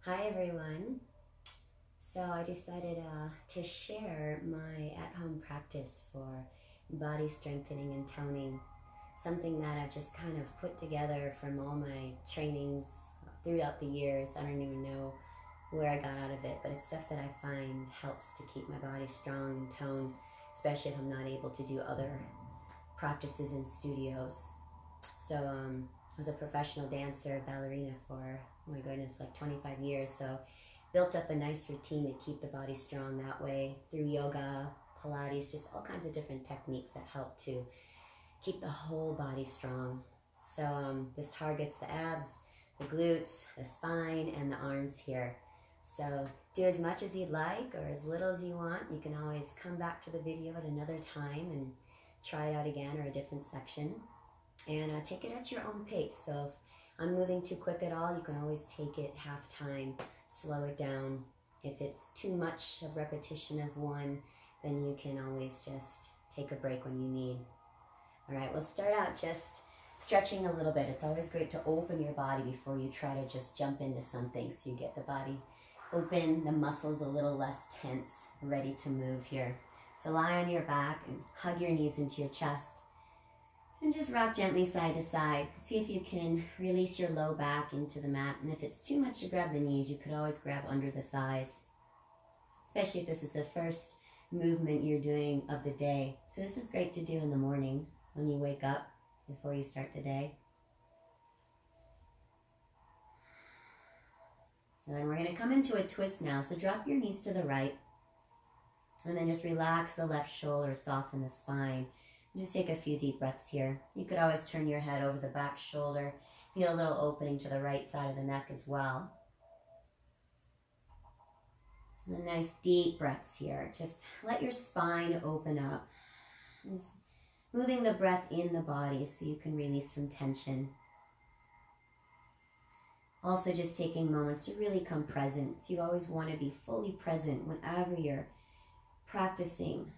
Hi everyone. So I decided to share my at-home practice for body strengthening and toning, something that I've just kind of put together from all my trainings throughout the years. I don't even know where I got out of it, but it's stuff that I find helps to keep my body strong and toned, especially if I'm not able to do other practices in studios. So I was a professional dancer, ballerina for, oh my goodness, like 25 years. So built up a nice routine to keep the body strong that way through yoga, pilates, just all kinds of different techniques that help to keep the whole body strong. So this targets the abs, the glutes, the spine, and the arms here. So do as much as you'd like or as little as you want. You can always come back to the video at another time and try it out again or a different section. And take it at your own pace. So if I'm moving too quick at all, you can always take it half time, slow it down. If it's too much of repetition of one, then you can always just take a break when you need. All right, we'll start out just stretching a little bit. It's always great to open your body before you try to just jump into something, so you get the body open, the muscles a little less tense, ready to move here. So lie on your back and hug your knees into your chest. And just rock gently side to side. See if you can release your low back into the mat. And if it's too much to grab the knees, you could always grab under the thighs, especially if this is the first movement you're doing of the day. So this is great to do in the morning when you wake up before you start the day. And then we're going to come into a twist now. So drop your knees to the right. And then just relax the left shoulder, soften the spine. Just take a few deep breaths here. You could always turn your head over the back shoulder. Feel a little opening to the right side of the neck as well. And then nice deep breaths here. Just let your spine open up. Just moving the breath in the body so you can release from tension. Also just taking moments to really come present. So you always want to be fully present whenever you're practicing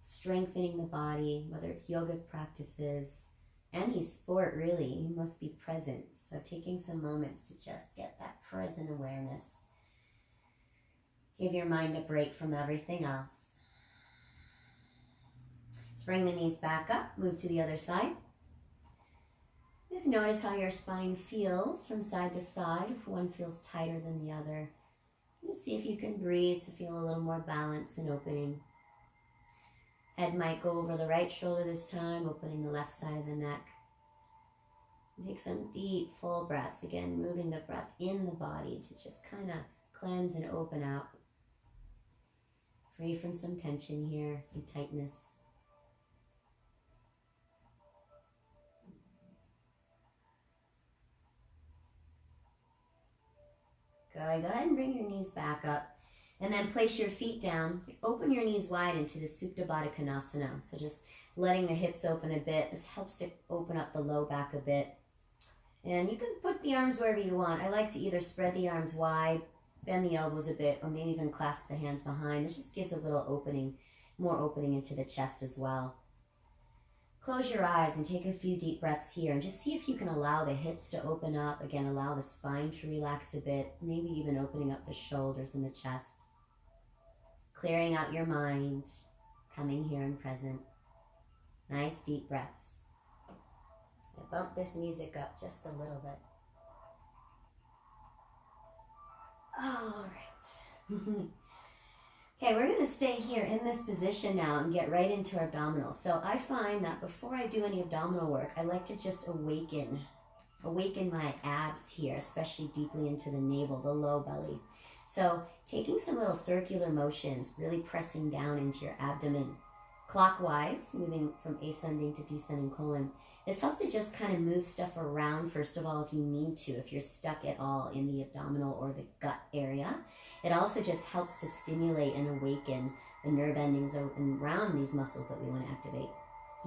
strengthening the body, whether it's yoga practices, any sport really, you must be present. So taking some moments to just get that present awareness. Give your mind a break from everything else. Let's bring the knees back up, move to the other side. Just notice how your spine feels from side to side, if one feels tighter than the other. Just see if you can breathe to feel a little more balance and opening. Head might go over the right shoulder this time, opening the left side of the neck. Take some deep, full breaths. Again, moving the breath in the body to just kind of cleanse and open out. Free from some tension here, some tightness. Go ahead and bring your knees back up. And then place your feet down. Open your knees wide into the Supta Baddha Konasana. So just letting the hips open a bit. This helps to open up the low back a bit. And you can put the arms wherever you want. I like to either spread the arms wide, bend the elbows a bit, or maybe even clasp the hands behind. This just gives a little opening, more opening into the chest as well. Close your eyes and take a few deep breaths here. And just see if you can allow the hips to open up. Again, allow the spine to relax a bit. Maybe even opening up the shoulders and the chest. Clearing out your mind, coming here and present. Nice deep breaths. I'll bump this music up just a little bit. All right. Okay, we're going to stay here in this position now and get right into our abdominals. So I find that before I do any abdominal work, I like to just awaken my abs here, especially deeply into the navel, the low belly. So taking some little circular motions, really pressing down into your abdomen, clockwise, moving from ascending to descending colon. This helps to just kind of move stuff around, first of all, if you need to, if you're stuck at all in the abdominal or the gut area. It also just helps to stimulate and awaken the nerve endings around these muscles that we want to activate.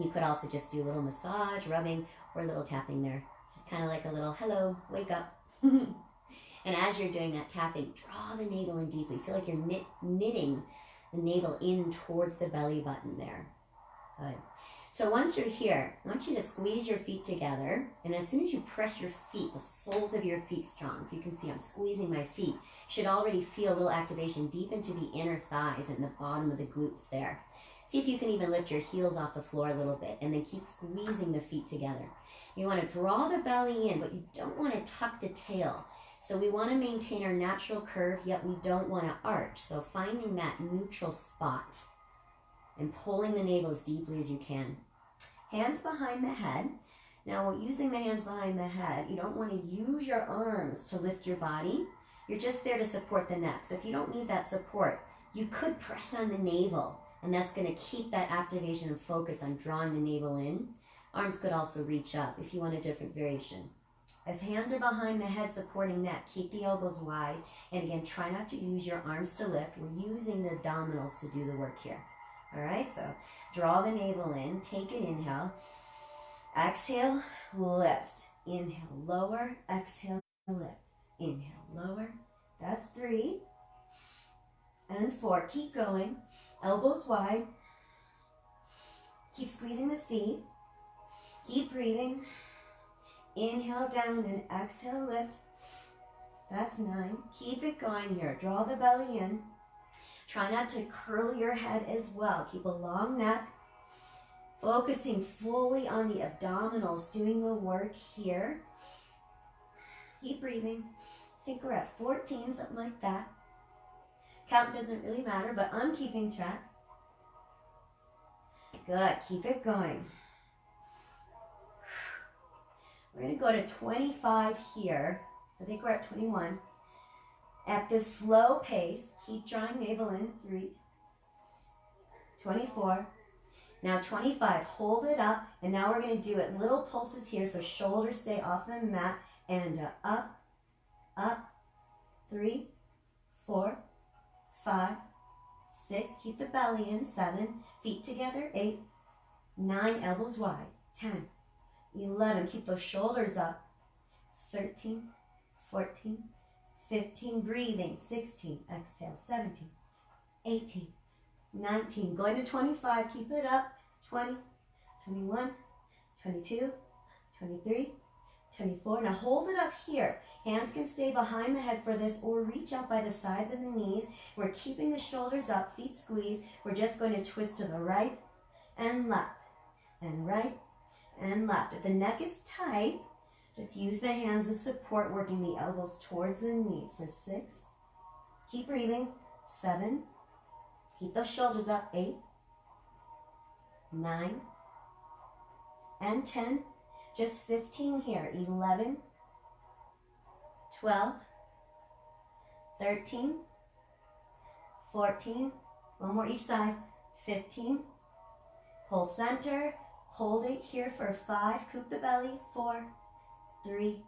You could also just do a little massage, rubbing, or a little tapping there. Just kind of like a little, hello, wake up. And as you're doing that tapping, draw the navel in deeply. Feel like you're knitting the navel in towards the belly button there. Good. So once you're here, I want you to squeeze your feet together. And as soon as you press your feet, the soles of your feet strong. If you can see, I'm squeezing my feet. You should already feel a little activation deep into the inner thighs and the bottom of the glutes there. See if you can even lift your heels off the floor a little bit, and then keep squeezing the feet together. You want to draw the belly in, but you don't want to tuck the tail. So we want to maintain our natural curve, yet we don't want to arch. So finding that neutral spot and pulling the navel as deeply as you can. Hands behind the head. Now, using the hands behind the head, you don't want to use your arms to lift your body. You're just there to support the neck. So if you don't need that support, you could press on the navel, and that's going to keep that activation and focus on drawing the navel in. Arms could also reach up if you want a different variation. If hands are behind the head supporting neck, keep the elbows wide. And again, try not to use your arms to lift. We're using the abdominals to do the work here. All right, so draw the navel in, take an inhale, exhale, lift, inhale, lower, exhale, lift, inhale, lower. That's 3 and 4. Keep going, elbows wide, keep squeezing the feet, keep breathing, inhale down and exhale, lift. That's 9. Keep it going here, draw the belly in. Try not to curl your head as well. Keep a long neck. Focusing fully on the abdominals, doing the work here. Keep breathing. I think we're at 14, something like that. Count doesn't really matter, but I'm keeping track. Good. Keep it going. We're going to go to 25 here. I think we're at 21. At this slow pace, keep drawing navel in. 3, 24. Now 25, hold it up, and now we're going to do it. Little pulses here, so shoulders stay off the mat, and up, up, 3, 4, 5, 6, keep the belly in. 7, feet together. 8, 9, elbows wide. 10, 11, keep those shoulders up. 13, 14, 15, breathing. 16, exhale. 17, 18, 19, going to 25, keep it up. 20, 21, 22, 23, 24. Now hold it up here. Hands can stay behind the head for this, or reach out by the sides of the knees. We're keeping the shoulders up, feet squeezed. We're just going to twist to the right and left, and right and left. If the neck is tight, just use the hands as support, working the elbows towards the knees for 6. Keep breathing. 7. Keep those shoulders up. 8, 9, and 10. Just 15 here. 11, 12, 13, 14. One more each side. 15. Pull center. Hold it here for 5. Coop the belly. 4, 3,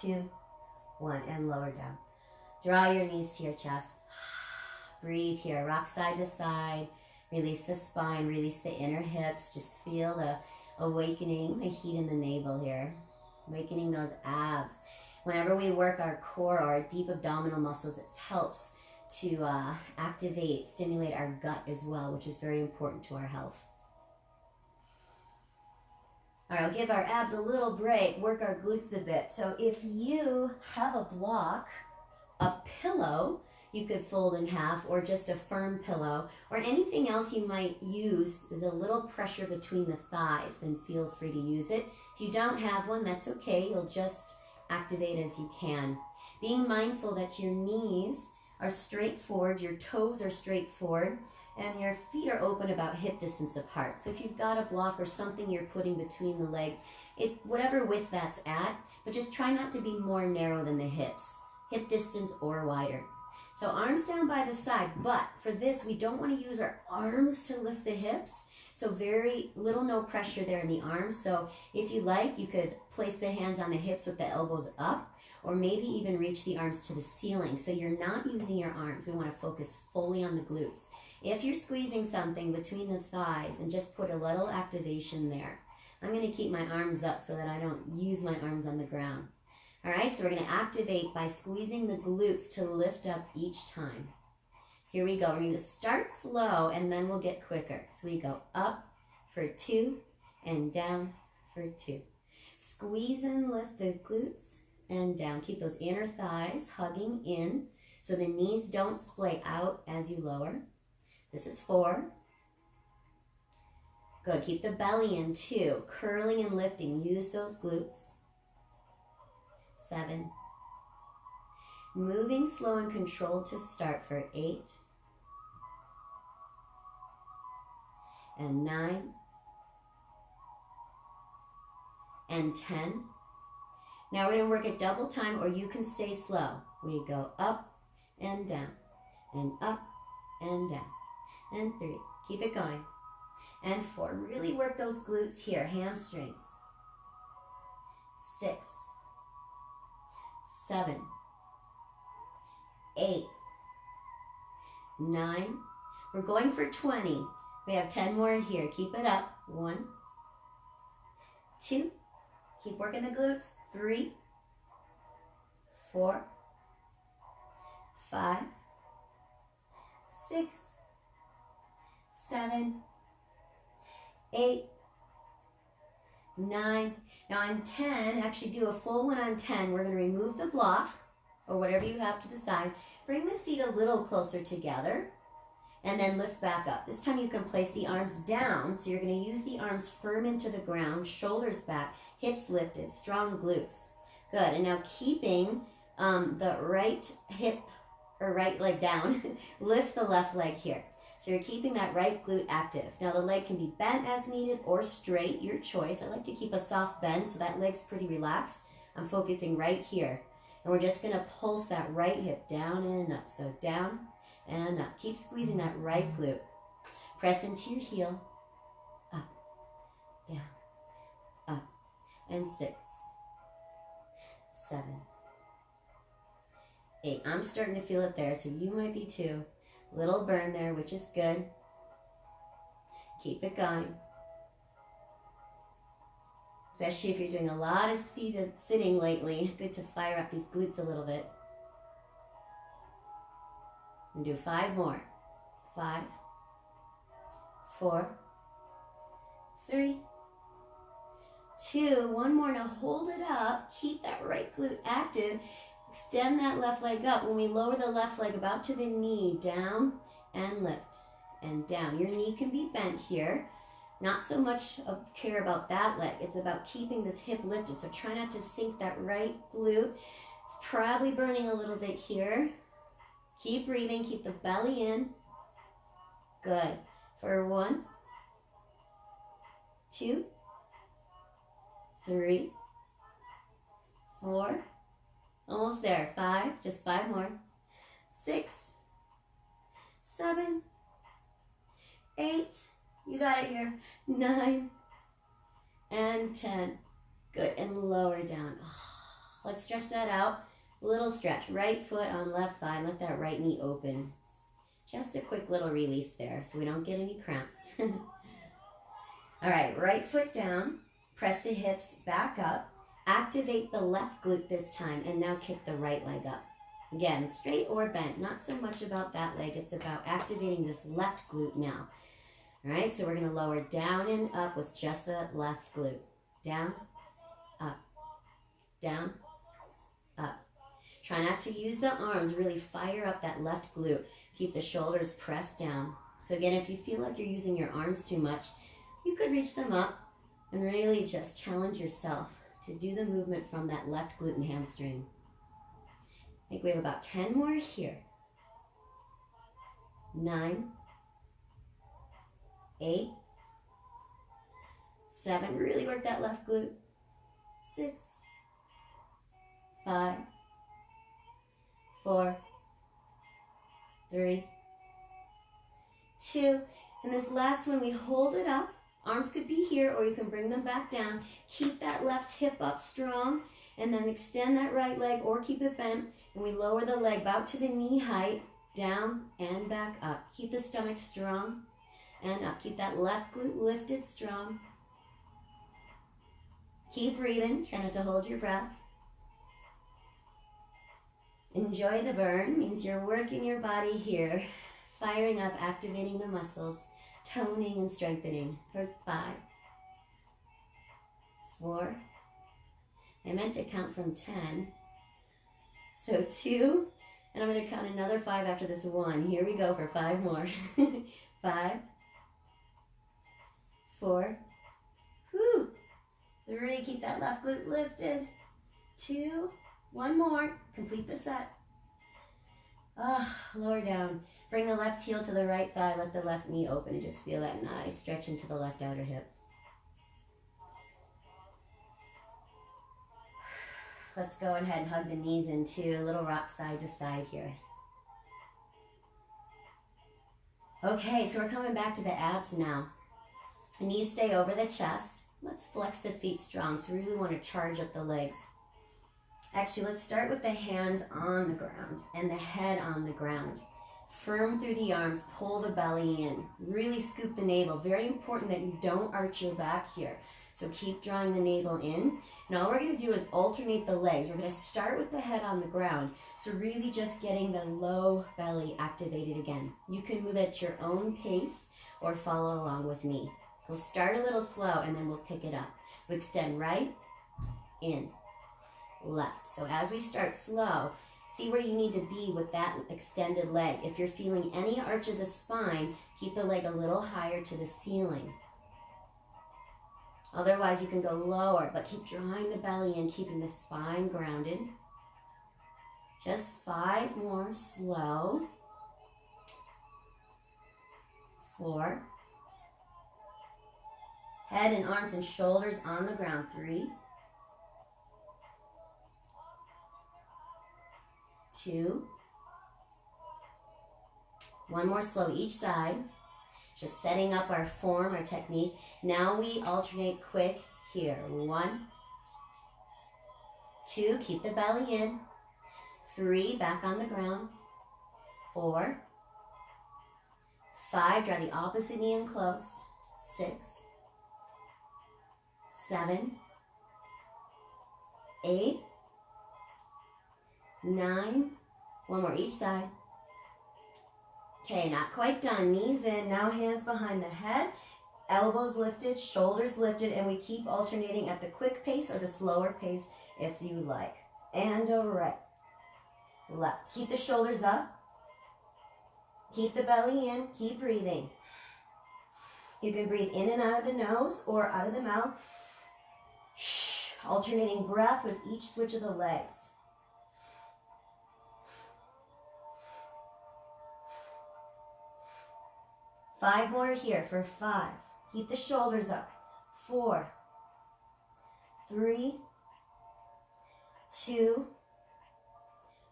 2, 1, and lower down. Draw your knees to your chest. Breathe here. Rock side to side. Release the spine. Release the inner hips. Just feel the awakening, the heat in the navel here. Awakening those abs. Whenever we work our core or our deep abdominal muscles, it helps to activate, stimulate our gut as well, which is very important to our health. All right, I'll give our abs a little break, work our glutes a bit. So if you have a block, a pillow, you could fold in half, or just a firm pillow, or anything else you might use is a little pressure between the thighs, then feel free to use it. If you don't have one, that's okay. You'll just activate as you can. Being mindful that your knees are straight forward, your toes are straight forward, and your feet are open about hip distance apart. So if you've got a block or something you're putting between the legs, whatever width that's at, but just try not to be more narrow than the hips, hip distance or wider. So arms down by the side, but for this, we don't want to use our arms to lift the hips. So very little, no pressure there in the arms. So if you like, you could place the hands on the hips with the elbows up, or maybe even reach the arms to the ceiling. So you're not using your arms. We want to focus fully on the glutes. If you're squeezing something between the thighs, and just put a little activation there. I'm going to keep my arms up so that I don't use my arms on the ground. All right, so we're going to activate by squeezing the glutes to lift up each time. Here we go. We're going to start slow, and then we'll get quicker. So we go up for 2, and down for 2. Squeeze and lift the glutes and down. Keep those inner thighs hugging in so the knees don't splay out as you lower. This is 4. Good, keep the belly in 2, curling and lifting. Use those glutes. 7. Moving slow and controlled to start for 8. And 9. And 10. Now we're going to work at double time, or you can stay slow. We go up and down, and up and down, and 3. Keep it going. And 4. Really work those glutes here, hamstrings. 6, 7, 8, 9. We're going for 20. We have 10 more here. Keep it up. 1, 2. Keep working the glutes. 3, 4, 5, 6, 7, 8, 9. Now on 10, actually do a full one on 10. We're going to remove the block or whatever you have to the side. Bring the feet a little closer together and then lift back up. This time you can place the arms down. So you're going to use the arms firm into the ground, shoulders back, hips lifted, strong glutes. Good. And now keeping the right hip or right leg down, lift the left leg here. So you're keeping that right glute active. Now the leg can be bent as needed or straight, your choice. I like to keep a soft bend so that leg's pretty relaxed. I'm focusing right here. And we're just gonna pulse that right hip down and up. So down and up. Keep squeezing that right glute. Press into your heel. Up, down, up. And 6, 7, 8. I'm starting to feel it there, so you might be too. Little burn there, which is good. Keep it going. Especially if you're doing a lot of sitting lately. Good to fire up these glutes a little bit. And do 5 more. 5, 4, 3, 2. 1 more. Now hold it up. Keep that right glute active. Extend that left leg up. When we lower the left leg about to the knee, down and lift and down. Your knee can be bent here. Not so much care about that leg. It's about keeping this hip lifted. So try not to sink that right glute. It's probably burning a little bit here. Keep breathing. Keep the belly in. Good. For 1, 2, 3, 4. Almost there. 5, just 5 more. 6, 7, 8. You got it here. 9 and 10. Good. And lower down. Let's stretch that out. Little stretch. Right foot on left thigh. Let that right knee open. Just a quick little release there so we don't get any cramps. All right. Right foot down. Press the hips back up. Activate the left glute this time, and now kick the right leg up. Again, straight or bent. Not so much about that leg. It's about activating this left glute now. All right, so we're going to lower down and up with just the left glute. Down, up, down, up. Try not to use the arms. Really fire up that left glute. Keep the shoulders pressed down. So again, if you feel like you're using your arms too much, you could reach them up and really just challenge yourself to do the movement from that left glute and hamstring. I think we have about 10 more here. 9, 8, 7. Really work that left glute. 6, 5, 4, 3, 2. And this last one, we hold it up. Arms could be here, or you can bring them back down. Keep that left hip up strong, and then extend that right leg, or keep it bent. And we lower the leg about to the knee height, down and back up. Keep the stomach strong and up. Keep that left glute lifted strong. Keep breathing. Try not to hold your breath. Enjoy the burn. Means you're working your body here, firing up, activating the muscles toning and strengthening for 5, 4. I meant to count from 10. So 2, and I'm going to count another 5 after this 1. Here we go for 5 more. 5, 4, whew, 3, keep that left glute lifted. 2, 1 more, complete the set. Lower down. Bring the left heel to the right thigh, let the left knee open, and just feel that nice stretch into the left outer hip. Let's go ahead and hug the knees into a little rock side to side here. Okay, so we're coming back to the abs now. The knees stay over the chest. Let's flex the feet strong, so we really want to charge up the legs. Actually, let's start with the hands on the ground and the head on the ground. Firm through the arms, pull the belly in. Really scoop the navel. Very important that you don't arch your back here. So keep drawing the navel in. And all we're going to do is alternate the legs. We're going to start with the head on the ground. So really just getting the low belly activated again. You can move at your own pace or follow along with me. We'll start a little slow and then we'll pick it up. We extend right, in, left. So as we start slow, see where you need to be with that extended leg. If you're feeling any arch of the spine, keep the leg a little higher to the ceiling. Otherwise, you can go lower, but keep drawing the belly in, keeping the spine grounded. Just 5 more, slow. 4. Head and arms and shoulders on the ground. 3. 2. 1 more, slow each side. Just setting up our form, our technique. Now we alternate quick here. 1, 2, keep the belly in. 3, back on the ground. 4, 5, draw the opposite knee in close. 6, 7, 8, 9, 1 more each side. Okay, not quite done. Knees in, now hands behind the head, elbows lifted, shoulders lifted, and we keep alternating at the quick pace or the slower pace if you like. And a right, left. Keep the shoulders up. Keep the belly in, keep breathing. You can breathe in and out of the nose or out of the mouth. Alternating breath with each switch of the legs. Five more here for 5. Keep the shoulders up. 4, 3, 2,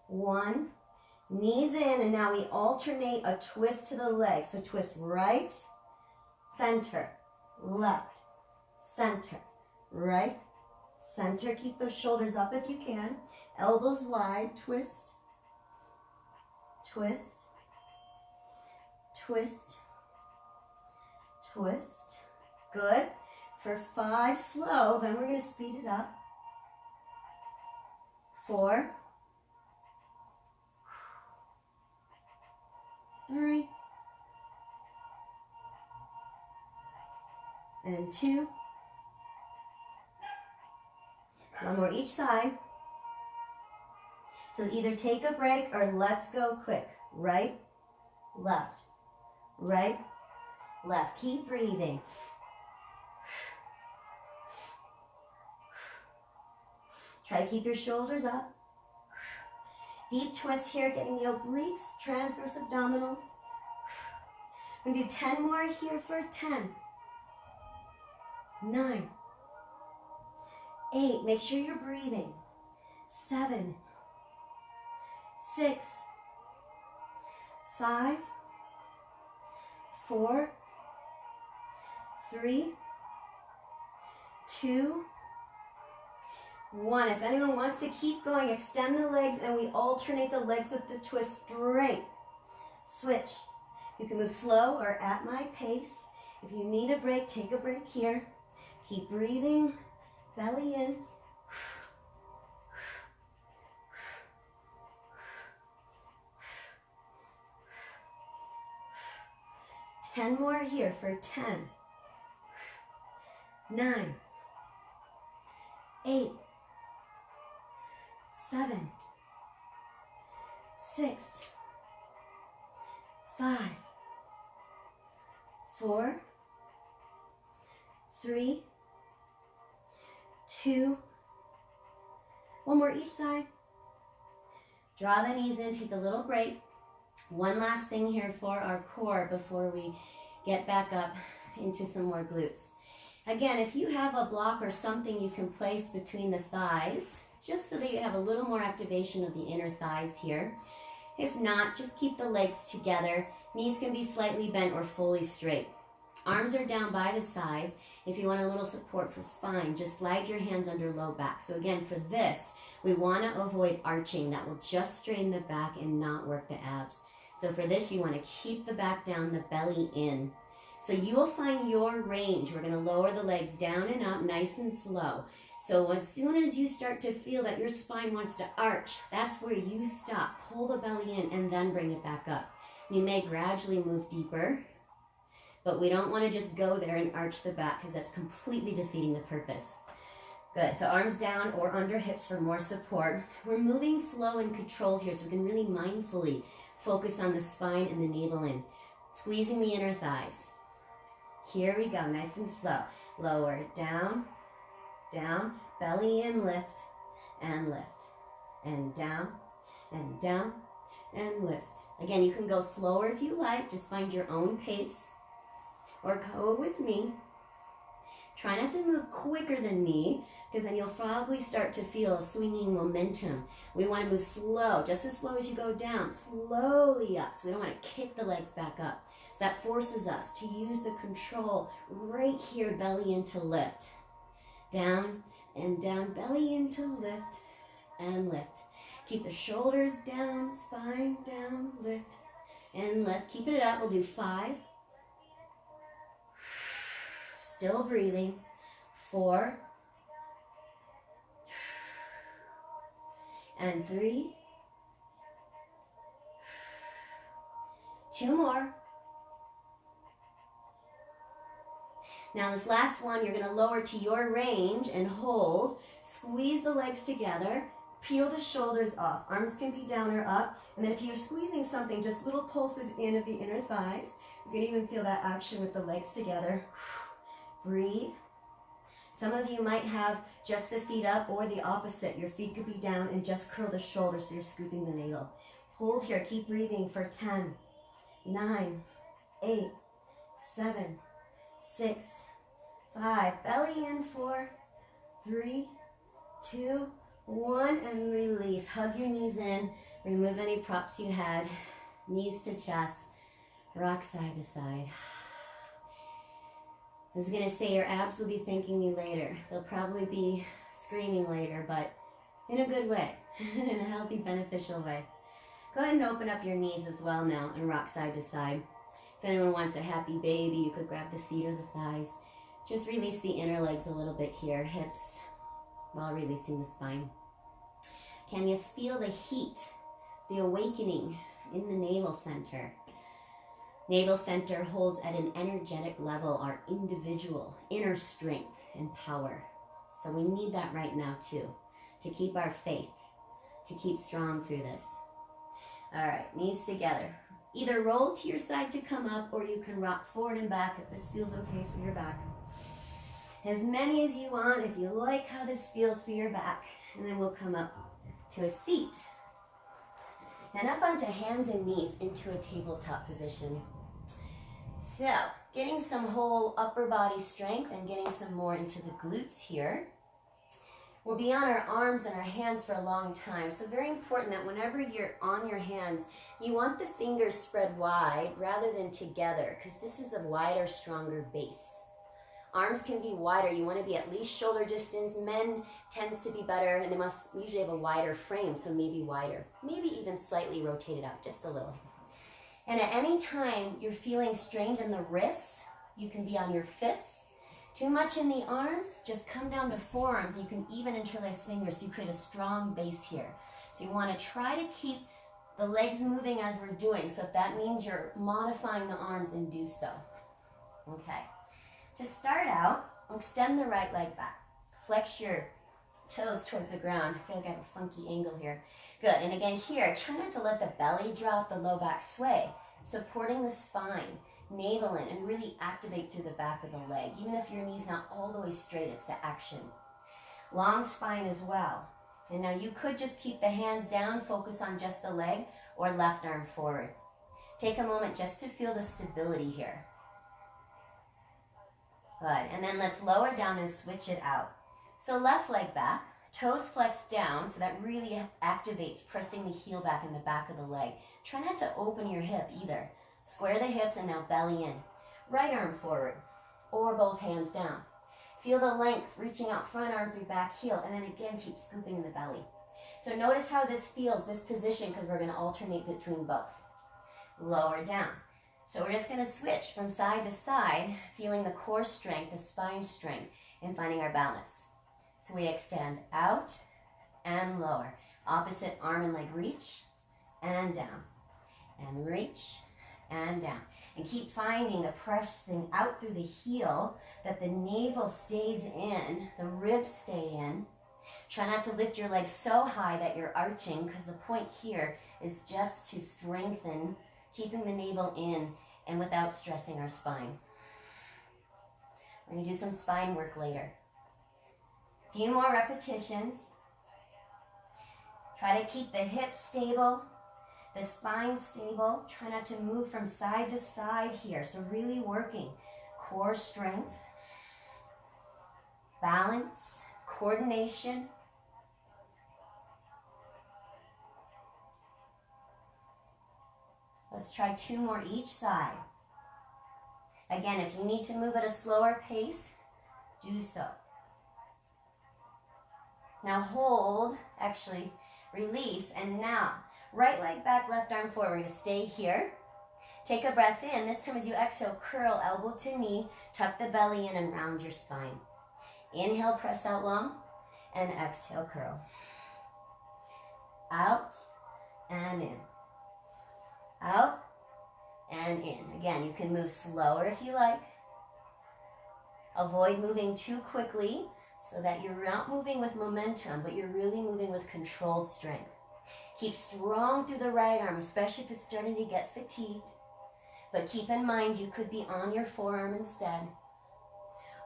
1. Knees in, and now we alternate a twist to the legs. So twist right, center, left, center, right, center. Keep those shoulders up if you can. Elbows wide, twist, twist, twist, twist. Good. For 5, slow. Then we're going to speed it up. 4, 3, and 2. 1 more each side. So either take a break or let's go quick. Right, left, right, left. Keep breathing. Try to keep your shoulders up. Deep twist here, getting the obliques, transverse abdominals. We're going to do 10 more here for 10, 9, 8. Make sure you're breathing. 7, 6, 5, 4, 3, 2, 1. If anyone wants to keep going, extend the legs and we alternate the legs with the twist straight. Switch. You can move slow or at my pace. If you need a break, take a break here. Keep breathing, belly in. 10 more here for 10, 9, 8, 7, 6, 5, 4, 3, 2, one more each side. Draw the knees in, take a little break. One last thing here for our core before we get back up into some more glutes. Again, if you have a block or something you can place between the thighs, just so that you have a little more activation of the inner thighs here. If not, just keep the legs together. Knees can be slightly bent or fully straight. Arms are down by the sides. If you want a little support for spine, just slide your hands under low back. So again, for this, we want to avoid arching. That will just strain the back and not work the abs. So for this, you want to keep the back down, the belly in. So you will find your range. We're going to lower the legs down and up, nice and slow. So as soon as you start to feel that your spine wants to arch, that's where you stop. Pull the belly in and then bring it back up. You may gradually move deeper, but we don't want to just go there and arch the back because that's completely defeating the purpose. Good, so arms down or under hips for more support. We're moving slow and controlled here, so we can really mindfully focus on the spine and the navel in. Squeezing the inner thighs. Here we go, nice and slow. Lower, down, down, belly in, lift, and down, and down, and lift. Again, you can go slower if you like, just find your own pace, or go with me. Try not to move quicker than me, because then you'll probably start to feel a swinging momentum. We want to move slow, just as slow as you go down, slowly up. So we don't want to kick the legs back up. So that forces us to use the control right here, belly into lift. Down and down, belly into lift and lift. Keep the shoulders down, spine down, lift and lift. Keep it up, we'll do 5. Still breathing. 4. And 3. 2 more. Now this last one, you're going to lower to your range and hold. Squeeze the legs together. Peel the shoulders off. Arms can be down or up. And then if you're squeezing something, just little pulses in of the inner thighs. You can even feel that action with the legs together. Breathe. Some of you might have just the feet up or the opposite. Your feet could be down and just curl the shoulders so you're scooping the navel. Hold here. Keep breathing for 10, 9, 8, 7, 6, 5. Belly in. 4, 3, 2, 1, and release. Hug your knees in. Remove any props you had. Knees to chest. Rock side to side. I was going to say your abs will be thanking me later. They'll probably be screaming later, but in a good way, in a healthy, beneficial way. Go ahead and open up your knees as well now and rock side to side. If anyone wants a happy baby, you could grab the feet or the thighs. Just release the inner legs a little bit here, hips, while releasing the spine. Can you feel the heat, the awakening in the navel center? Navel center holds at an energetic level our individual inner strength and power. So we need that right now too, to keep our faith, to keep strong through this. All right, knees together. Either roll to your side to come up, or you can rock forward and back if this feels okay for your back. As many as you want, if you like how this feels for your back. And then we'll come up to a seat. And up onto hands and knees into a tabletop position. So, getting some whole upper body strength and getting some more into the glutes here. We'll be on our arms and our hands for a long time. So very important that whenever you're on your hands, you want the fingers spread wide rather than together, because this is a wider, stronger base. Arms can be wider. You want to be at least shoulder distance. Men tends to be better, and they must usually have a wider frame, so maybe wider. Maybe even slightly rotated out, just a little. And at any time you're feeling strained in the wrists, you can be on your fists. Too much in the arms, just come down to forearms. You can even interlace fingers so you create a strong base here. So you want to try to keep The legs moving as we're doing, so if that means you're modifying the arms, then do so. Okay. To start out, extend the right leg back. Flex your toes towards the ground. I feel like I have a funky angle here. Good, and again here, try not to let the belly drop, the low back sway. Supporting the spine, navel in, and really activate through the back of the leg. Even if your knee's not all the way straight, it's the action. Long spine as well. And now you could just keep the hands down, focus on just the leg, or left arm forward. Take a moment just to feel the stability here. Good, and then let's lower down and switch it out. So left leg back, toes flex down, so that really activates pressing the heel back in the back of the leg. Try not to open your hip either. Square the hips and now belly in. Right arm forward, or both hands down. Feel the length reaching out front arm through back heel, and then again keep scooping in the belly. So notice how this feels, this position, because we're going to alternate between both. Lower down. So we're just going to switch from side to side, feeling the core strength, the spine strength, and finding our balance. So we extend out and lower. Opposite arm and leg reach and down. And reach and down. And keep finding the pressing out through the heel, that the navel stays in, the ribs stay in. Try not to lift your legs so high that you're arching, because the point here is just to strengthen, keeping the navel in and without stressing our spine. We're going to do some spine work later. A few more repetitions. Try to keep the hips stable, the spine stable. Try not to move from side to side here. So really working core strength, balance, coordination. Let's try 2 more each side. Again, if you need to move at a slower pace, do so. Now hold, actually release, and now right leg back, left arm forward. We're going to stay here. Take a breath in. This time as you exhale, curl elbow to knee, tuck the belly in and round your spine. Inhale, press out long, and exhale, curl. Out and in. Out and in. Again, you can move slower if you like. Avoid moving too quickly so that you're not moving with momentum, but you're really moving with controlled strength. Keep strong through the right arm, especially if it's starting to get fatigued. But keep in mind, you could be on your forearm instead,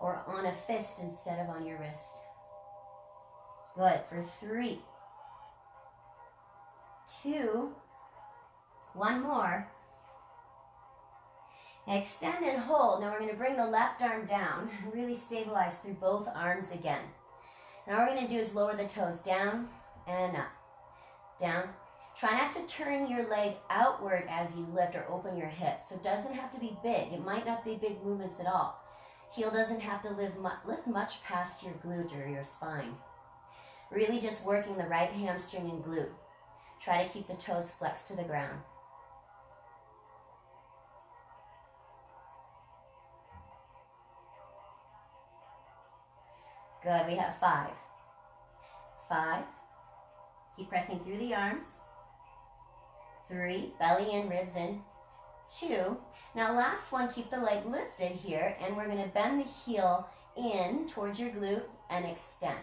or on a fist instead of on your wrist. Good. For 3, 2, 1 more. Extend and hold. Now we're going to bring the left arm down and really stabilize through both arms again. Now what we're going to do is lower the toes down and up. Down. Try not to turn your leg outward as you lift or open your hip. So it doesn't have to be big. It might not be big movements at all. Heel doesn't have to lift much past your glute or your spine. Really just working the right hamstring and glute. Try to keep the toes flexed to the ground. Good, we have 5. 5. Keep pressing through the arms. 3, belly in, ribs in. 2. Now last one, keep the leg lifted here, and we're going to bend the heel in towards your glute and extend.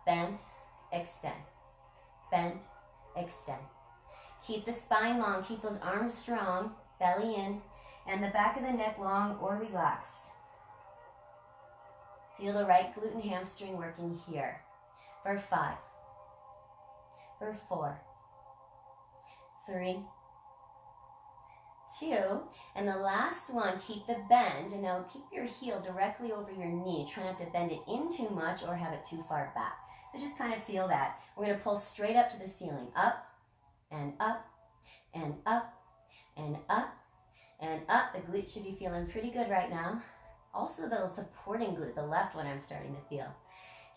Bend, extend. Bend, extend. Keep the spine long, keep those arms strong, belly in, and the back of the neck long or relaxed. Feel the right glute and hamstring working here. For 5. For 4. 3. 2. And the last one, keep the bend. And now keep your heel directly over your knee. Try not to bend it in too much or have it too far back. So just kind of feel that. We're going to pull straight up to the ceiling. Up and up and up and up and up. The glute should be feeling pretty good right now. Also the supporting glute, the left one, I'm starting to feel.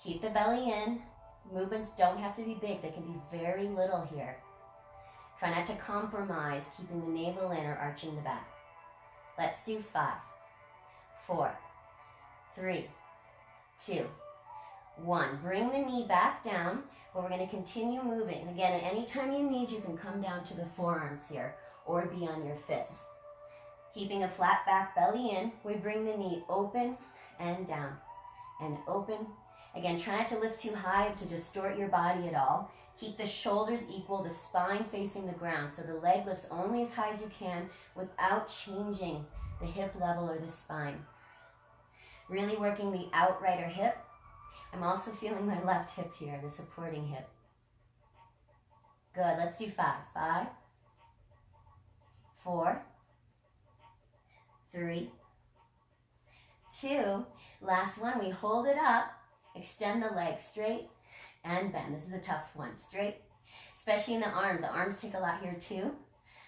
Keep the belly in. Movements don't have to be big. They can be very little here. Try not to compromise, keeping the navel in or arching the back. Let's do 5, 4, 3, 2, 1. Bring the knee back down, but we're going to continue moving. Again, at any time you need, you can come down to the forearms here or be on your fists. Keeping a flat back, belly in, we bring the knee open and down and open. Again, try not to lift too high to distort your body at all. Keep the shoulders equal, the spine facing the ground, so the leg lifts only as high as you can without changing the hip level or the spine. Really working the outrighter hip. I'm also feeling my left hip here, the supporting hip. Good, let's do 5. 5, 4, 3, 2. Last one, we hold it up, extend the legs straight and bend. This is a tough one, straight, especially in the arms. The arms take a lot here too.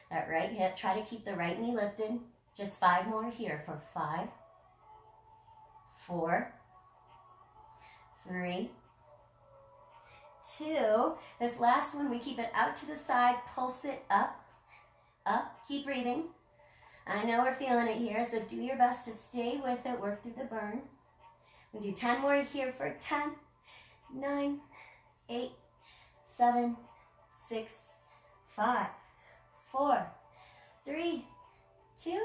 That right hip, try to keep the right knee lifted. Just 5 more here for 5, 4, 3, 2. This last one, we keep it out to the side, pulse it up, up, keep breathing. I know we're feeling it here, so do your best to stay with it, work through the burn. We do 10 more here for 10, 9, 8, 7, 6, 5, 4, 3, 2,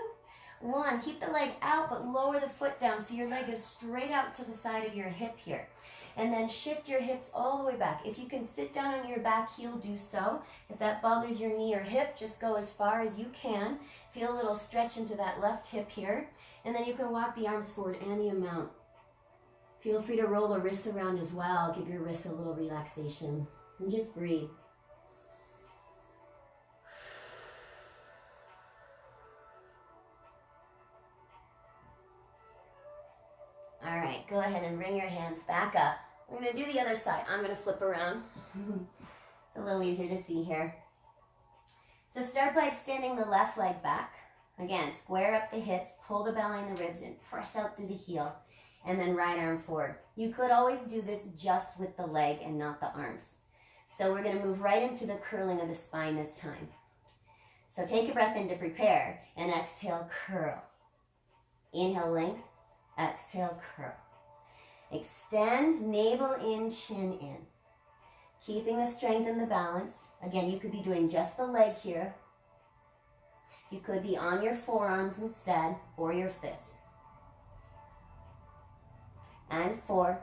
1. Keep the leg out, but lower the foot down so your leg is straight out to the side of your hip here. And then shift your hips all the way back. If you can sit down on your back heel, do so. If that bothers your knee or hip, just go as far as you can. Feel a little stretch into that left hip here. And then you can walk the arms forward any amount. Feel free to roll the wrists around as well. Give your wrists a little relaxation. And just breathe. All right, go ahead and bring your hands back up. We're going to do the other side. I'm going to flip around. It's a little easier to see here. So start by extending the left leg back. Again, square up the hips, pull the belly and the ribs in, press out through the heel, and then right arm forward. You could always do this just with the leg and not the arms. So we're going to move right into the curling of the spine this time. So take a breath in to prepare, and exhale, curl. Inhale, length. Exhale, curl. Extend, navel in, chin in. Keeping the strength and the balance. Again, you could be doing just the leg here. You could be on your forearms instead, or your fists. And 4.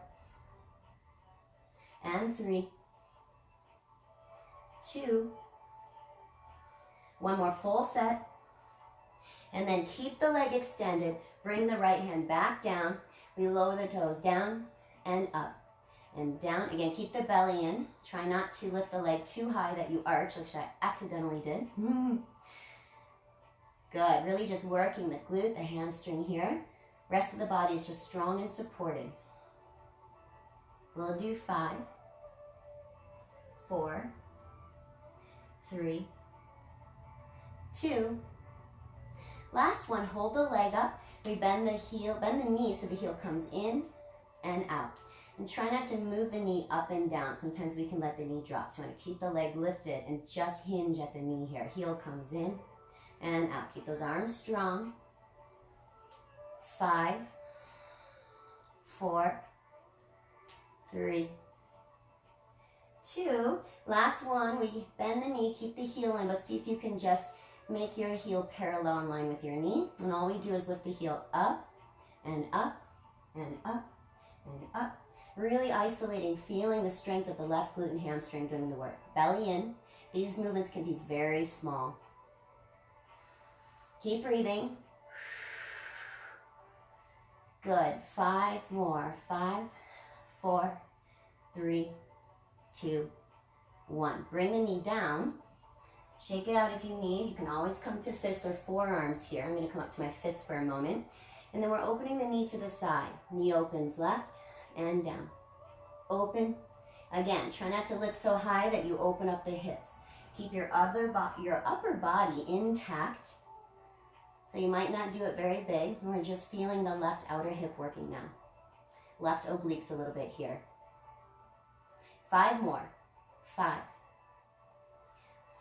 And 3. 2. One more full set. And then keep the leg extended. Bring the right hand back down. We lower the toes down and up and down. Again, keep the belly in. Try not to lift the leg too high that you arch, which I accidentally did. Good. Really just working the glute, the hamstring here. Rest of the body is just strong and supported. We'll do 5, 4, 3, 2. Last one, hold the leg up. We bend the heel, bend the knee so the heel comes in and out. And try not to move the knee up and down. Sometimes we can let the knee drop. So you want to keep the leg lifted and just hinge at the knee here. Heel comes in and out. Keep those arms strong. 5, 4, 3, 2. Last one, we bend the knee, keep the heel in, but see if you can just make your heel parallel in line with your knee. And all we do is lift the heel up and up and up and up. Really isolating, feeling the strength of the left glute and hamstring doing the work. Belly in. These movements can be very small. Keep breathing. Good. 5 more. 5, 4, 3, 2, 1. Bring the knee down. Shake it out if you need. You can always come to fists or forearms here. I'm going to come up to my fists for a moment. And then we're opening the knee to the side. Knee opens left and down. Open. Again, try not to lift so high that you open up the hips. Keep your upper body intact. So you might not do it very big. We're just feeling the left outer hip working now. Left obliques a little bit here. 5 more. 5,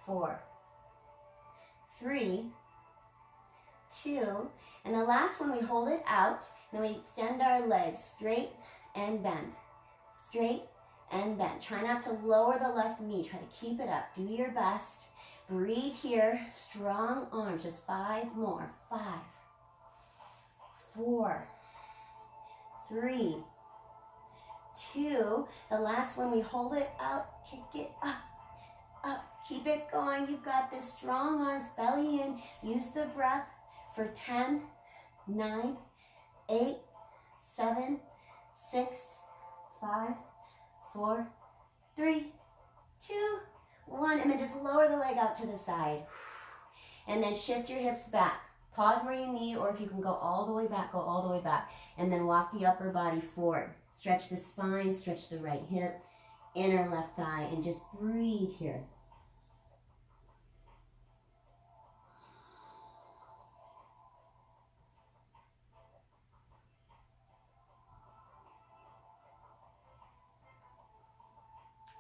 4, 3, 2, and the last one we hold it out, then we extend our legs straight and bend. straight, and bend. Try not to lower the left knee. Try to keep it up. Do your best. Breathe here. Strong arms. Just 5 more. 5, 4, 3, 2. The last one, we hold it out. Kick it up, up. Keep it going. You've got this. Strong arms. Belly in. Use the breath for 10, 9, 8, 7, 6, 5, 4, 3, 2, 1. And then just lower the leg out to the side. And then shift your hips back. Pause where you need, or if you can go all the way back, go all the way back. And then walk the upper body forward. Stretch the spine, stretch the right hip, inner left thigh, and just breathe here.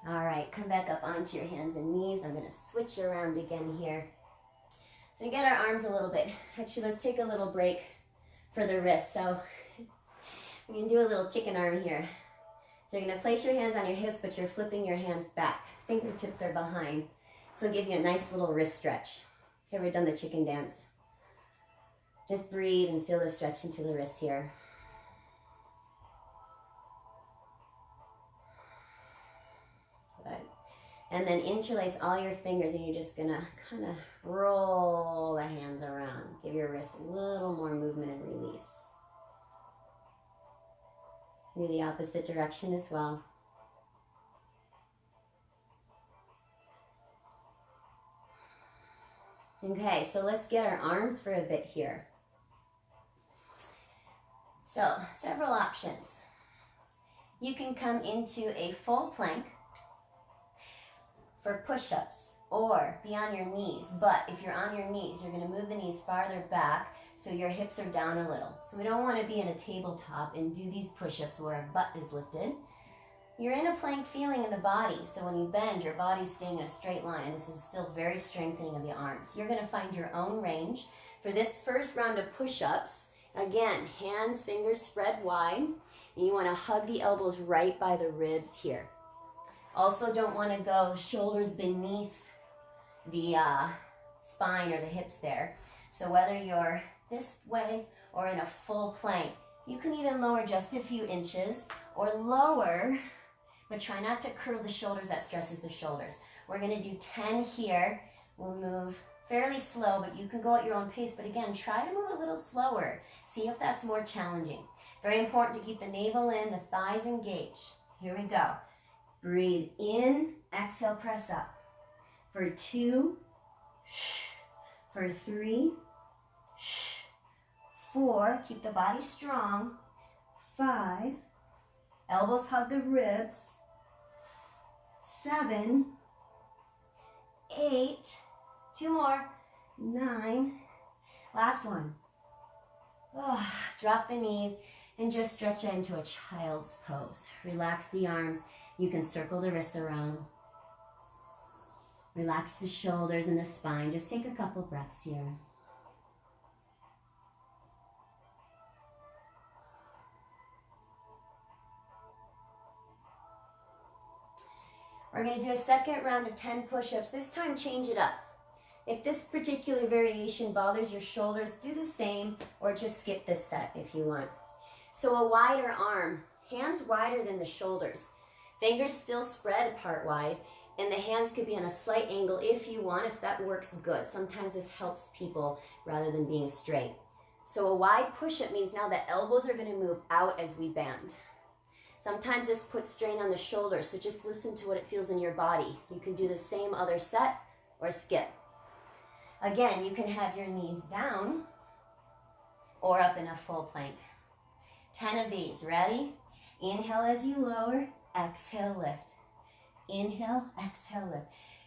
All right, come back up onto your hands and knees. I'm going to switch around again here. So we get our arms a little bit. Actually, let's take a little break for the wrists. So we can do a little chicken arm here. So you're going to place your hands on your hips, but you're flipping your hands back. Fingertips are behind. So it'll give you a nice little wrist stretch. Have you ever done the chicken dance? Just breathe and feel the stretch into the wrists here. And then interlace all your fingers, and you're just gonna kind of roll the hands around. Give your wrists a little more movement and release. Do the opposite direction as well. Okay, so let's get our arms for a bit here. So, several options. You can come into a full plank for push-ups, or be on your knees. But if you're on your knees, you're gonna move the knees farther back so your hips are down a little. So we don't wanna be in a tabletop and do these push-ups where our butt is lifted. You're in a plank feeling in the body, so when you bend, your body's staying in a straight line, and this is still very strengthening of the arms. You're gonna find your own range. For this first round of push-ups, again, hands, fingers spread wide, and you wanna hug the elbows right by the ribs here. Also don't want to go shoulders beneath the spine or the hips there. So whether you're this way or in a full plank, you can even lower just a few inches or lower, but try not to curl the shoulders. That stresses the shoulders. We're going to do 10 here. We'll move fairly slow, but you can go at your own pace. But again, try to move a little slower. See if that's more challenging. Very important to keep the navel in, the thighs engaged. Here we go. Breathe in, exhale, press up. For 2, for 3, 4, keep the body strong. 5, elbows hug the ribs. 7, 8, 2 more, 9, last one. Oh, drop the knees and just stretch into a child's pose. Relax the arms. You can circle the wrists around. Relax the shoulders and the spine. Just take a couple breaths here. We're going to do a second round of 10 push-ups. This time, change it up. If this particular variation bothers your shoulders, do the same, or just skip this set if you want. So a wider arm, hands wider than the shoulders. Fingers still spread apart wide, and the hands could be on a slight angle if you want, if that works good. Sometimes this helps people rather than being straight. So a wide push-up means now the elbows are going to move out as we bend. Sometimes this puts strain on the shoulders, so just listen to what it feels in your body. You can do the same other set or skip. Again, you can have your knees down or up in a full plank. 10 of these. Ready? Inhale as you lower. Exhale, lift. Inhale, exhale, lift.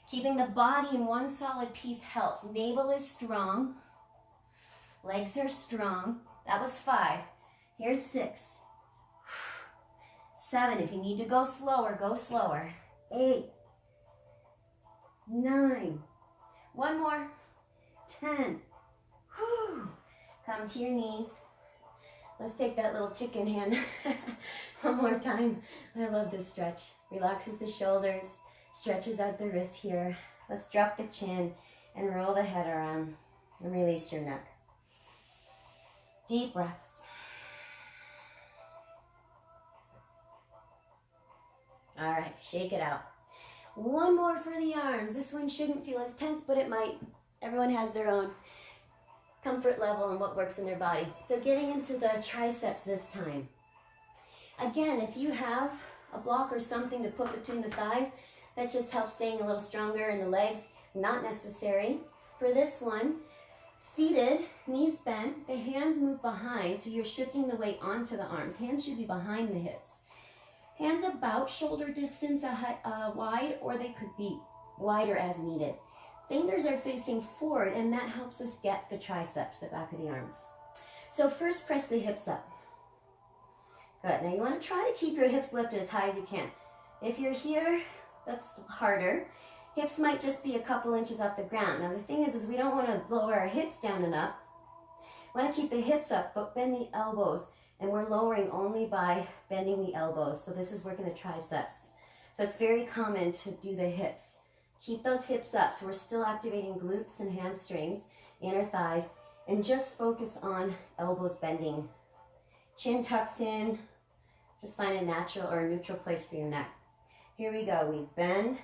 Keeping the body in one solid piece helps. Navel is strong. Legs are strong. That was 5. Here's 6. 7. If you need to go slower, go slower. 8. 9. One more. 10. Whew. Come to your knees. Let's take that little chicken hand one more time. I love this stretch. Relaxes the shoulders, stretches out the wrists here. Let's drop the chin and roll the head around and release your neck. Deep breaths. All right, shake it out. One more for the arms. This one shouldn't feel as tense, but it might. Everyone has their own comfort level and what works in their body. So getting into the triceps this time. Again, if you have a block or something to put between the thighs, that just helps staying a little stronger in the legs. Not necessary. For this one, seated, knees bent, the hands move behind, so you're shifting the weight onto the arms. Hands should be behind the hips. Hands about shoulder distance wide, or they could be wider as needed. Fingers are facing forward, and that helps us get the triceps, the back of the arms. So first, press the hips up. Good. Now you want to try to keep your hips lifted as high as you can. If you're here, that's harder. Hips might just be a couple inches off the ground. Now the thing is we don't want to lower our hips down and up. We want to keep the hips up, but bend the elbows. And we're lowering only by bending the elbows. So this is working the triceps. So it's very common to do the hips. Keep those hips up. So we're still activating glutes and hamstrings, inner thighs, and just focus on elbows bending. Chin tucks in. Just find a natural or a neutral place for your neck. Here we go. We bend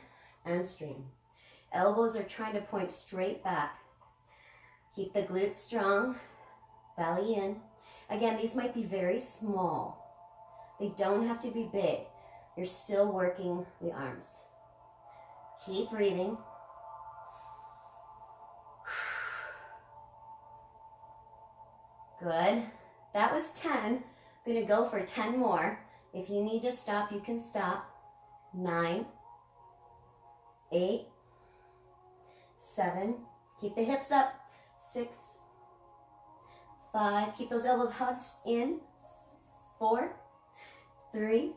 and straighten. Elbows are trying to point straight back. Keep the glutes strong. Belly in. Again, these might be very small. They don't have to be big. You're still working the arms. Keep breathing. Good. That was 10. I'm going to go for 10 more. If you need to stop, you can stop. 9, 8, 7. Keep the hips up. 6, 5. Keep those elbows hugged in. 4, 3,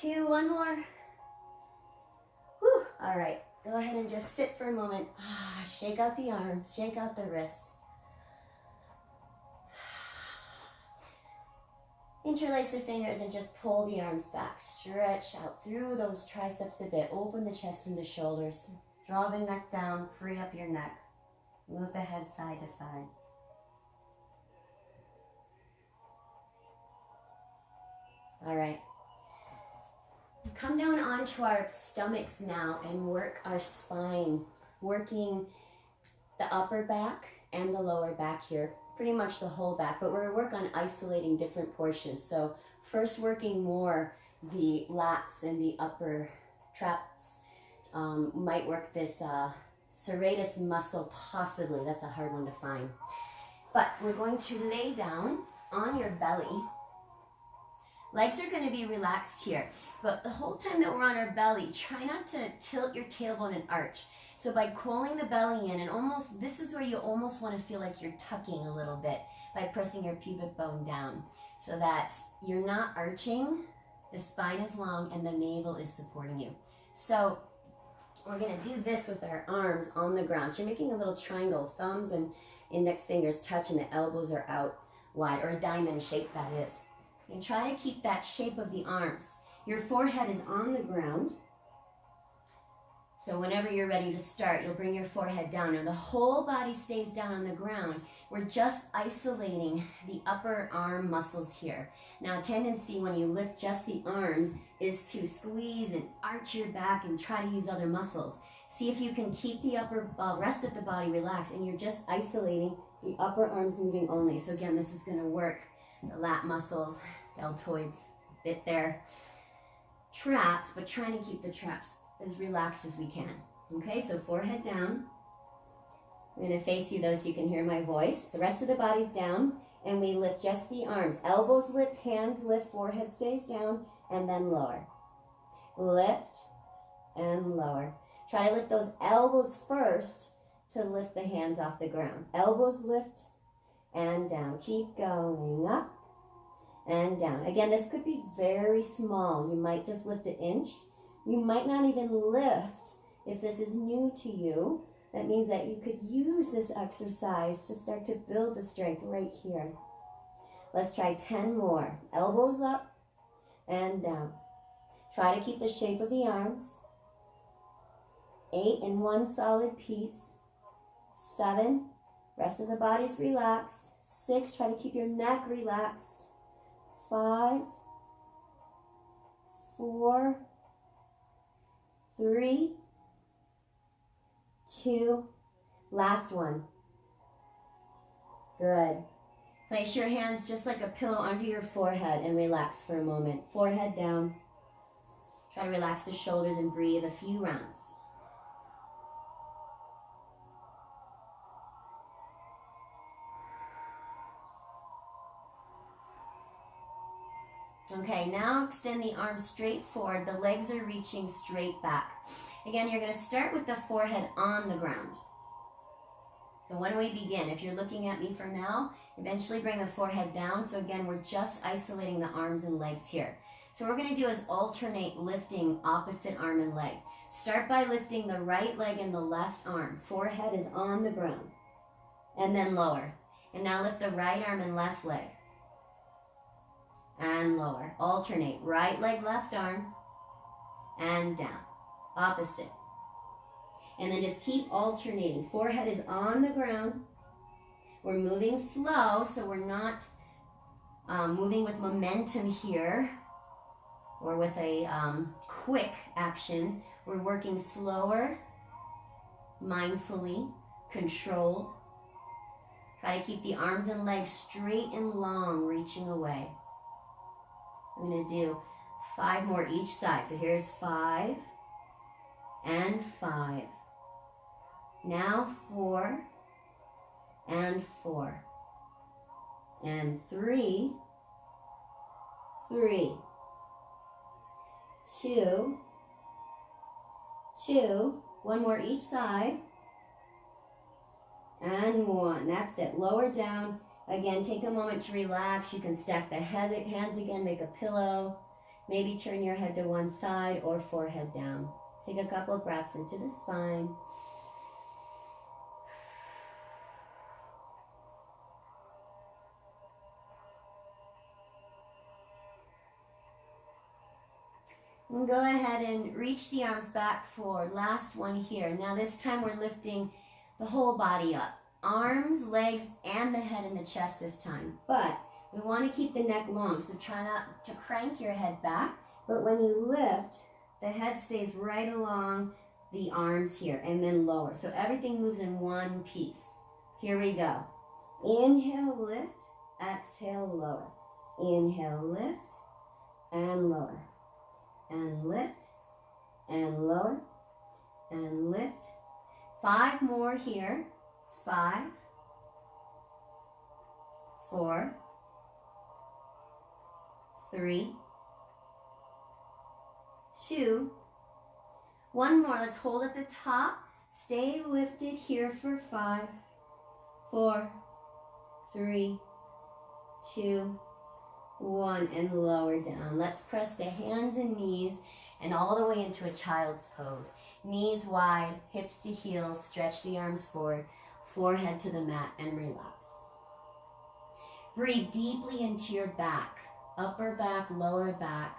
2. One more. Whew. All right. Go ahead and just sit for a moment. Shake out the arms. Shake out the wrists. Interlace the fingers and just pull the arms back. Stretch out through those triceps a bit. Open the chest and the shoulders. Draw the neck down. Free up your neck. Move the head side to side. All right. Come down onto our stomachs now and work our spine, working the upper back and the lower back here, pretty much the whole back, but we're going to work on isolating different portions. So first working more the lats and the upper traps. Might work this serratus muscle possibly. That's a hard one to find. But we're going to lay down on your belly. Legs are going to be relaxed here, but the whole time that we're on our belly, try not to tilt your tailbone and arch. So by pulling the belly in, and almost, this is where you almost want to feel like you're tucking a little bit by pressing your pubic bone down so that you're not arching, the spine is long, and the navel is supporting you. So we're going to do this with our arms on the ground. So you're making a little triangle, thumbs and index fingers touch, and the elbows are out wide, or a diamond shape that is. And try to keep that shape of the arms. Your forehead is on the ground. So whenever you're ready to start, you'll bring your forehead down. Now the whole body stays down on the ground. We're just isolating the upper arm muscles here. Now, tendency when you lift just the arms is to squeeze and arch your back and try to use other muscles. See if you can keep the upper rest of the body relaxed, and you're just isolating the upper arms moving only. So again, this is going to work the lat muscles, deltoids, bit there. Traps, but trying to keep the traps as relaxed as we can. Okay, so forehead down. I'm going to face you though so you can hear my voice. The rest of the body's down, and we lift just the arms. Elbows lift, hands lift, forehead stays down, and then lower. Lift and lower. Try to lift those elbows first to lift the hands off the ground. Elbows lift and down. Keep going up and down. Again, this could be very small. You might just lift an inch. You might not even lift. If this is new to you, that means that you could use this exercise to start to build the strength right here. Let's try 10 more. Elbows up and down. Try to keep the shape of the arms. 8 in one solid piece. 7, rest of the body's relaxed. 6, try to keep your neck relaxed. 5, 4, 3, 2, last one. Good. Place your hands just like a pillow under your forehead and relax for a moment. Forehead down. Try to relax the shoulders and breathe a few rounds. Okay, now extend the arms straight forward. The legs are reaching straight back. Again, you're going to start with the forehead on the ground. So when we begin, if you're looking at me for now, eventually bring the forehead down. So again, we're just isolating the arms and legs here. So what we're going to do is alternate lifting opposite arm and leg. Start by lifting the right leg and the left arm. Forehead is on the ground. And then lower. And now lift the right arm and left leg. And lower. Alternate. Right leg, left arm. And down. Opposite. And then just keep alternating. Forehead is on the ground. We're moving slow, so we're not moving with momentum here or with a quick action. We're working slower, mindfully, controlled. Try to keep the arms and legs straight and long, reaching away. I'm going to do 5 more each side. So here's 5 and 5. Now 4 and 4 and 3, 3, 2, 2, 1 more each side, and 1. That's it. Lower down. Again, take a moment to relax. You can stack the hands again, make a pillow. Maybe turn your head to one side or forehead down. Take a couple of breaths into the spine. And go ahead and reach the arms back forward. Last one here. Now this time we're lifting the whole body up. Arms, legs, and the head and the chest this time. But we want to keep the neck long, so try not to crank your head back. But when you lift, the head stays right along the arms here and then lower. So everything moves in one piece. Here we go. Inhale, lift. Exhale, lower. Inhale, lift, and lower. And lift, and lower, and lift. 5 more here. 5, 4, 3, 2, 1 more. Let's hold at the top. Stay lifted here for 5, 4, 3, 2, 1, and lower down. Let's press the hands and knees and all the way into a child's pose. Knees wide, hips to heels, stretch the arms forward, forehead to the mat, and relax. Breathe deeply into your back, upper back, lower back.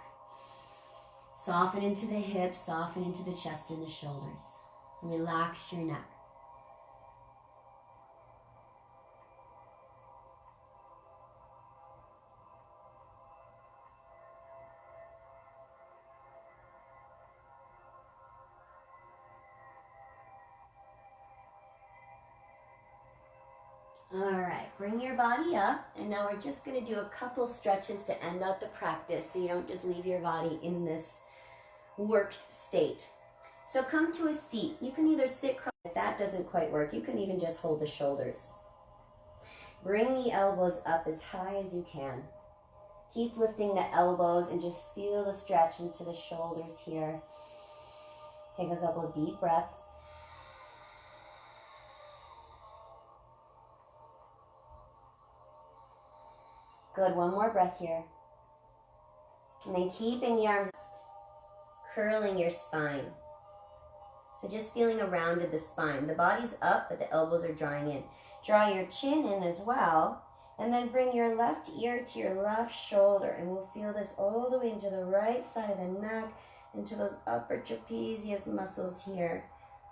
Soften into the hips, soften into the chest and the shoulders. Relax your neck. All right, bring your body up, and now we're just going to do a couple stretches to end out the practice so you don't just leave your body in this worked state. So come to a seat. You can either sit, if that doesn't quite work, you can even just hold the shoulders. Bring the elbows up as high as you can. Keep lifting the elbows and just feel the stretch into the shoulders here. Take a couple deep breaths. Good, 1 more breath here. And then keeping the arms, curling your spine. So just feeling around the spine. The body's up, but the elbows are drawing in. Draw your chin in as well. And then bring your left ear to your left shoulder, and we'll feel this all the way into the right side of the neck, into those upper trapezius muscles here.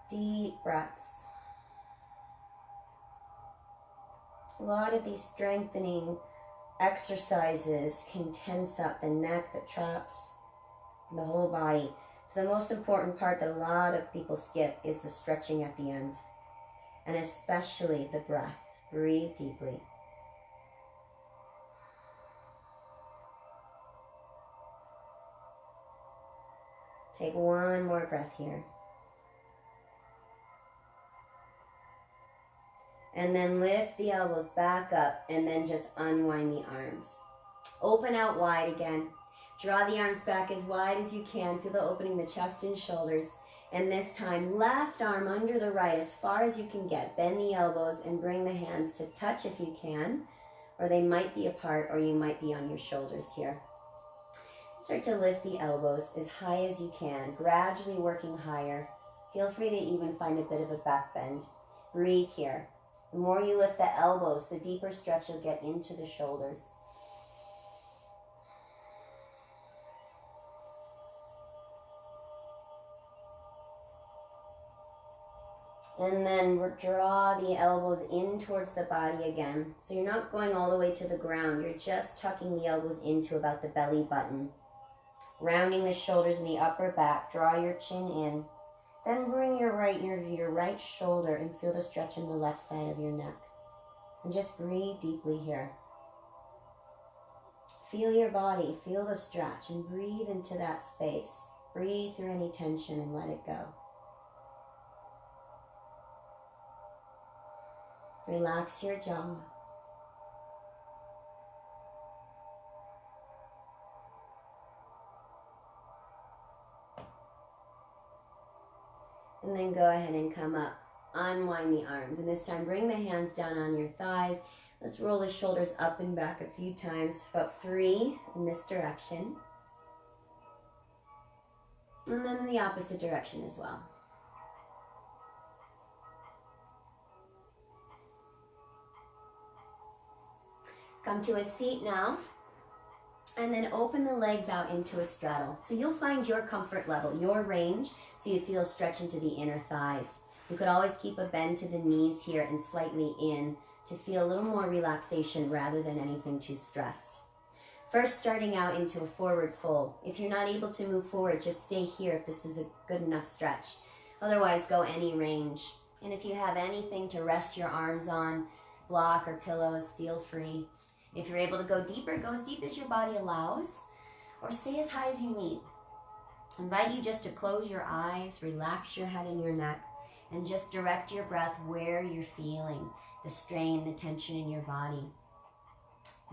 Deep breaths. A lot of these strengthening exercises can tense up the neck, the traps, the whole body. So the most important part that a lot of people skip is the stretching at the end, and especially the breath. Breathe deeply. Take one more breath here. And then lift the elbows back up, and then just unwind the arms. Open out wide again. Draw the arms back as wide as you can. Feel the opening in the chest and shoulders. And this time, left arm under the right as far as you can get. Bend the elbows and bring the hands to touch if you can, or they might be apart, or you might be on your shoulders here. Start to lift the elbows as high as you can, gradually working higher. Feel free to even find a bit of a back bend. Breathe here. The more you lift the elbows, the deeper stretch you'll get into the shoulders. And then draw the elbows in towards the body again. So you're not going all the way to the ground. You're just tucking the elbows into about the belly button. Rounding the shoulders and the upper back. Draw your chin in. Then bring your right ear to your right shoulder and feel the stretch in the left side of your neck. And just breathe deeply here. Feel your body, feel the stretch, and breathe into that space. Breathe through any tension and let it go. Relax your jaw. And then go ahead and come up. Unwind the arms. And this time, bring the hands down on your thighs. Let's roll the shoulders up and back a few times. About 3 in this direction. And then in the opposite direction as well. Come to a seat now. And then open the legs out into a straddle. So you'll find your comfort level, your range, so you feel a stretch into the inner thighs. You could always keep a bend to the knees here and slightly in to feel a little more relaxation rather than anything too stressed. First, starting out into a forward fold. If you're not able to move forward, just stay here if this is a good enough stretch. Otherwise, go any range. And if you have anything to rest your arms on, block or pillows, feel free. If you're able to go deeper, go as deep as your body allows, or stay as high as you need. I invite you just to close your eyes, relax your head and your neck, and just direct your breath where you're feeling the strain, the tension in your body.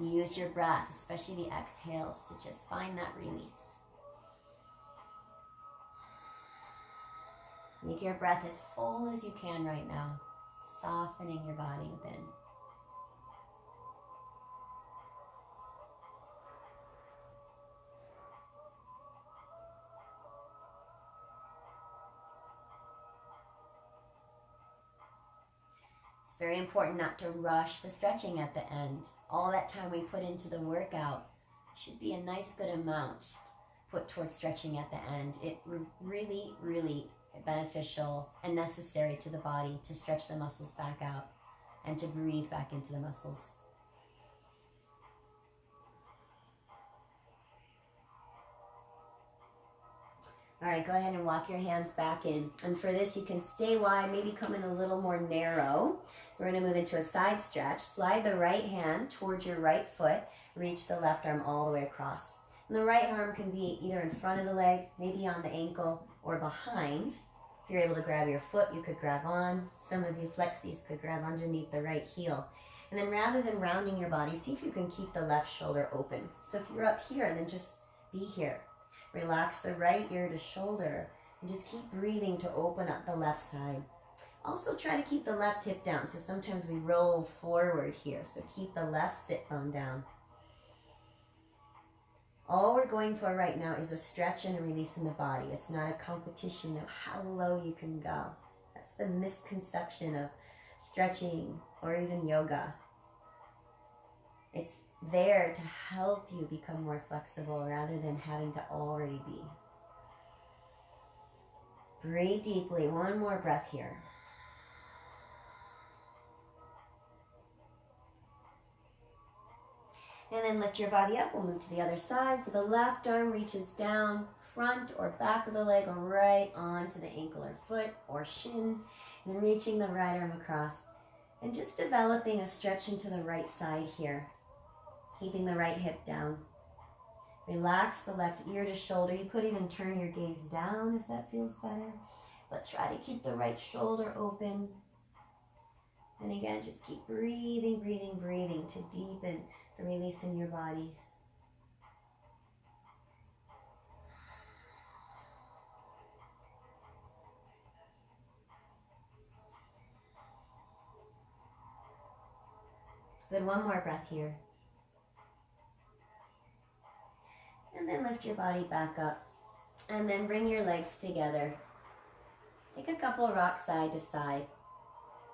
Use your breath, especially the exhales, to just find that release. Make your breath as full as you can right now, softening your body within. It's very important not to rush the stretching at the end. All that time we put into the workout should be a nice good amount put towards stretching at the end. It really, really beneficial and necessary to the body to stretch the muscles back out and to breathe back into the muscles. All right, go ahead and walk your hands back in. And for this, you can stay wide, maybe come in a little more narrow. We're going to move into a side stretch. Slide the right hand towards your right foot. Reach the left arm all the way across. And the right arm can be either in front of the leg, maybe on the ankle, or behind. If you're able to grab your foot, you could grab on. Some of you flexies could grab underneath the right heel. And then rather than rounding your body, see if you can keep the left shoulder open. So if you're up here, then just be here. Relax the right ear to shoulder and just keep breathing to open up the left side. Also try to keep the left hip down. So sometimes we roll forward here. So keep the left sit bone down. All we're going for right now is a stretch and a release in the body. It's not a competition of how low you can go. That's the misconception of stretching or even yoga. It's there to help you become more flexible rather than having to already be. Breathe deeply. One more breath here. And then lift your body up. We'll move to the other side. So the left arm reaches down, front or back of the leg, or right onto the ankle or foot or shin. And then reaching the right arm across. And just developing a stretch into the right side here. Keeping the right hip down. Relax the left ear to shoulder. You could even turn your gaze down if that feels better. But try to keep the right shoulder open. And again, just keep breathing, breathing, breathing to deepen the release in your body. Good, one more breath here. And then lift your body back up. And then bring your legs together. Take a couple rock side to side.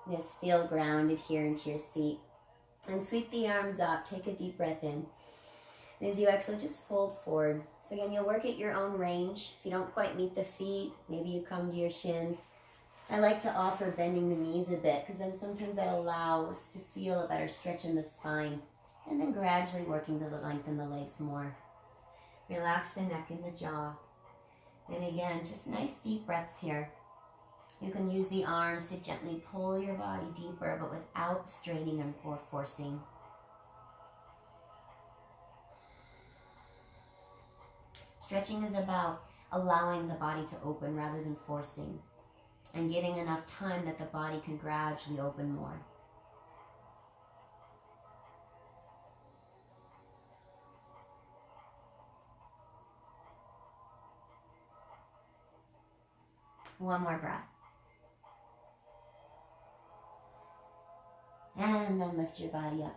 Just feel grounded here into your seat. And sweep the arms up. Take a deep breath in. And as you exhale, just fold forward. So again, you'll work at your own range. If you don't quite meet the feet, maybe you come to your shins. I like to offer bending the knees a bit because then sometimes that allows to feel a better stretch in the spine. And then gradually working to lengthen the legs more. Relax the neck and the jaw. And again, just nice deep breaths here. You can use the arms to gently pull your body deeper, but without straining or forcing. Stretching is about allowing the body to open rather than forcing, and giving enough time that the body can gradually open more. One more breath. And then lift your body up.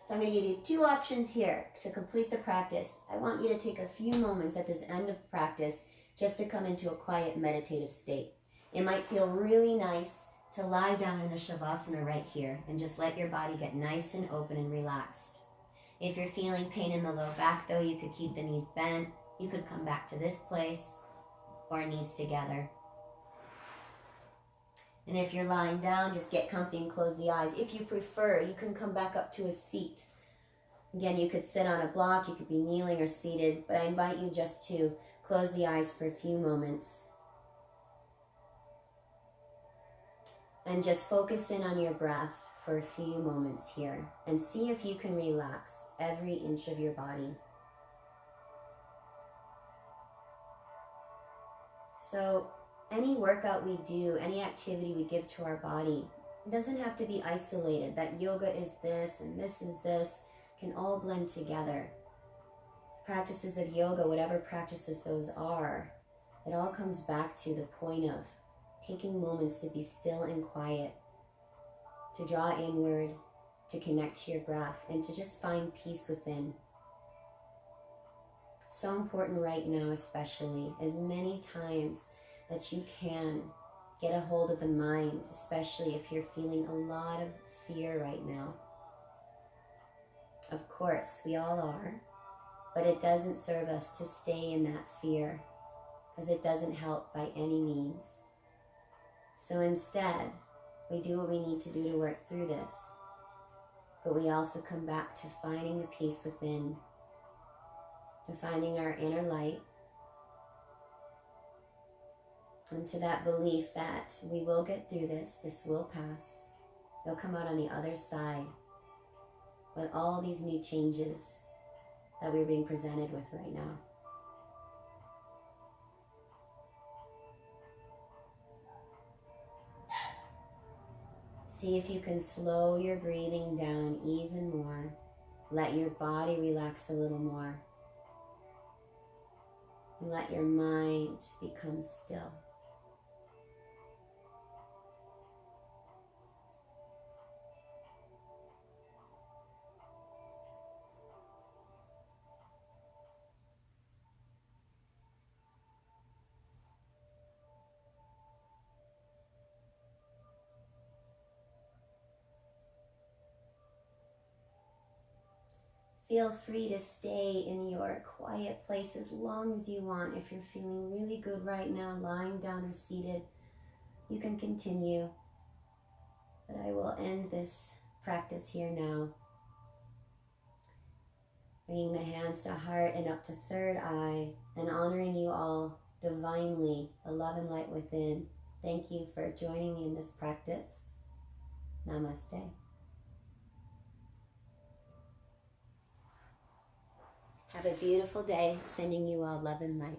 So I'm going to give you two options here to complete the practice. I want you to take a few moments at this end of practice just to come into a quiet meditative state. It might feel really nice to lie down in a shavasana right here and just let your body get nice and open and relaxed. If you're feeling pain in the low back though, you could keep the knees bent. You could come back to this place or knees together. And if you're lying down, just get comfy and close the eyes. If you prefer, you can come back up to a seat. Again, you could sit on a block, you could be kneeling or seated, but I invite you just to close the eyes for a few moments. And just focus in on your breath for a few moments here. And see if you can relax every inch of your body. So, any workout we do, any activity we give to our body, it doesn't have to be isolated. That yoga is this and this is this, can all blend together. Practices of yoga, whatever practices those are, it all comes back to the point of taking moments to be still and quiet, to draw inward, to connect to your breath, and to just find peace within. So important right now, especially, as many times that you can get a hold of the mind, especially if you're feeling a lot of fear right now. Of course, we all are, but it doesn't serve us to stay in that fear because it doesn't help by any means. So instead, we do what we need to do to work through this, but we also come back to finding the peace within, to finding our inner light, and to that belief that we will get through this, this will pass, they'll come out on the other side with all these new changes that we're being presented with right now. See if you can slow your breathing down even more. Let your body relax a little more. And let your mind become still. feel free to stay in your quiet place as long as you want. If you're feeling really good right now, lying down or seated, you can continue. But I will end this practice here now. Bringing the hands to heart and up to third eye, and honoring you all divinely, the love and light within. Thank you for joining me in this practice. Namaste. Have a beautiful day. Sending you all love and light.